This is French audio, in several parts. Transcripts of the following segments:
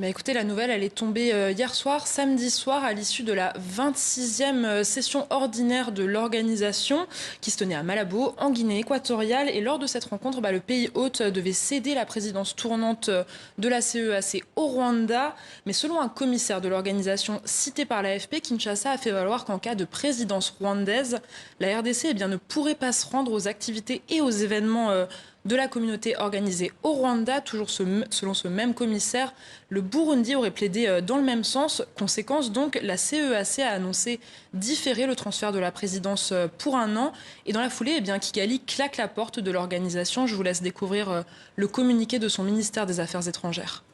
Écoutez, la nouvelle, elle est tombée hier soir, samedi soir, à l'issue de la 26e session ordinaire de l'organisation qui se tenait à Malabo, en Guinée équatoriale. Et lors de cette rencontre, le pays hôte devait céder la présidence tournante de la CEAC au Rwanda. Mais selon un commissaire de l'organisation cité par l'AFP, Kinshasa a fait valoir qu'en cas de présidence rwandaise, la RDC ne pourrait pas se rendre aux activités et aux événements de la communauté organisée au Rwanda. Toujours selon ce même commissaire, le Burundi aurait plaidé dans le même sens. Conséquence donc, la CEAC a annoncé différer le transfert de la présidence pour un an. Et dans la foulée, Kigali claque la porte de l'organisation. Je vous laisse découvrir le communiqué de son ministère des Affaires étrangères.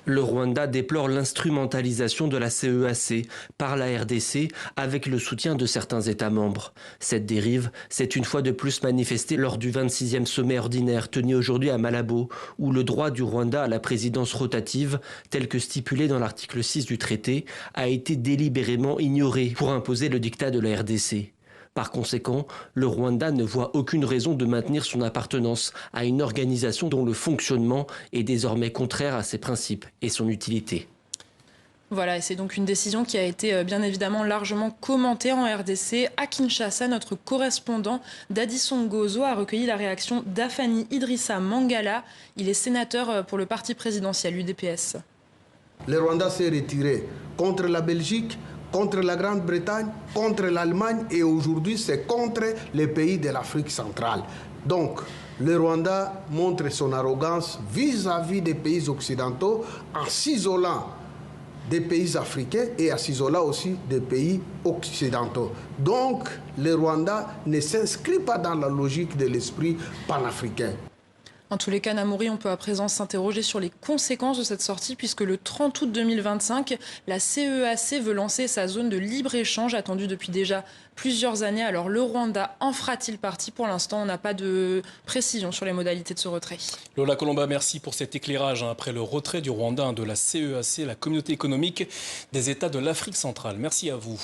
Le Rwanda déplore l'instrumentalisation de la CEAC par la RDC avec le soutien de certains États membres. Cette dérive s'est une fois de plus manifestée lors du 26e sommet ordinaire tenu aujourd'hui à Malabo, où le droit du Rwanda à la présidence rotative, tel que stipulé dans l'article 6 du traité, a été délibérément ignoré pour imposer le diktat de la RDC. Par conséquent, le Rwanda ne voit aucune raison de maintenir son appartenance à une organisation dont le fonctionnement est désormais contraire à ses principes et son utilité. Voilà, et c'est donc une décision qui a été bien évidemment largement commentée en RDC. À Kinshasa, notre correspondant Dadisson Gozo a recueilli la réaction d'Afani Idrissa Mangala. Il est sénateur pour le parti présidentiel UDPS. Le Rwanda s'est retiré contre la Belgique, contre la Grande-Bretagne, contre l'Allemagne et aujourd'hui c'est contre les pays de l'Afrique centrale. Donc le Rwanda montre son arrogance vis-à-vis des pays occidentaux en s'isolant des pays africains et en s'isolant aussi des pays occidentaux. Donc le Rwanda ne s'inscrit pas dans la logique de l'esprit panafricain. En tous les cas, Namouri, on peut à présent s'interroger sur les conséquences de cette sortie puisque le 30 août 2025, la CEAC veut lancer sa zone de libre-échange attendue depuis déjà plusieurs années. Alors le Rwanda en fera-t-il partie? Pour l'instant, on n'a pas de précision sur les modalités de ce retrait. Lola Colomba, merci pour cet éclairage après le retrait du Rwanda de la CEAC, la communauté économique des États de l'Afrique centrale. Merci à vous.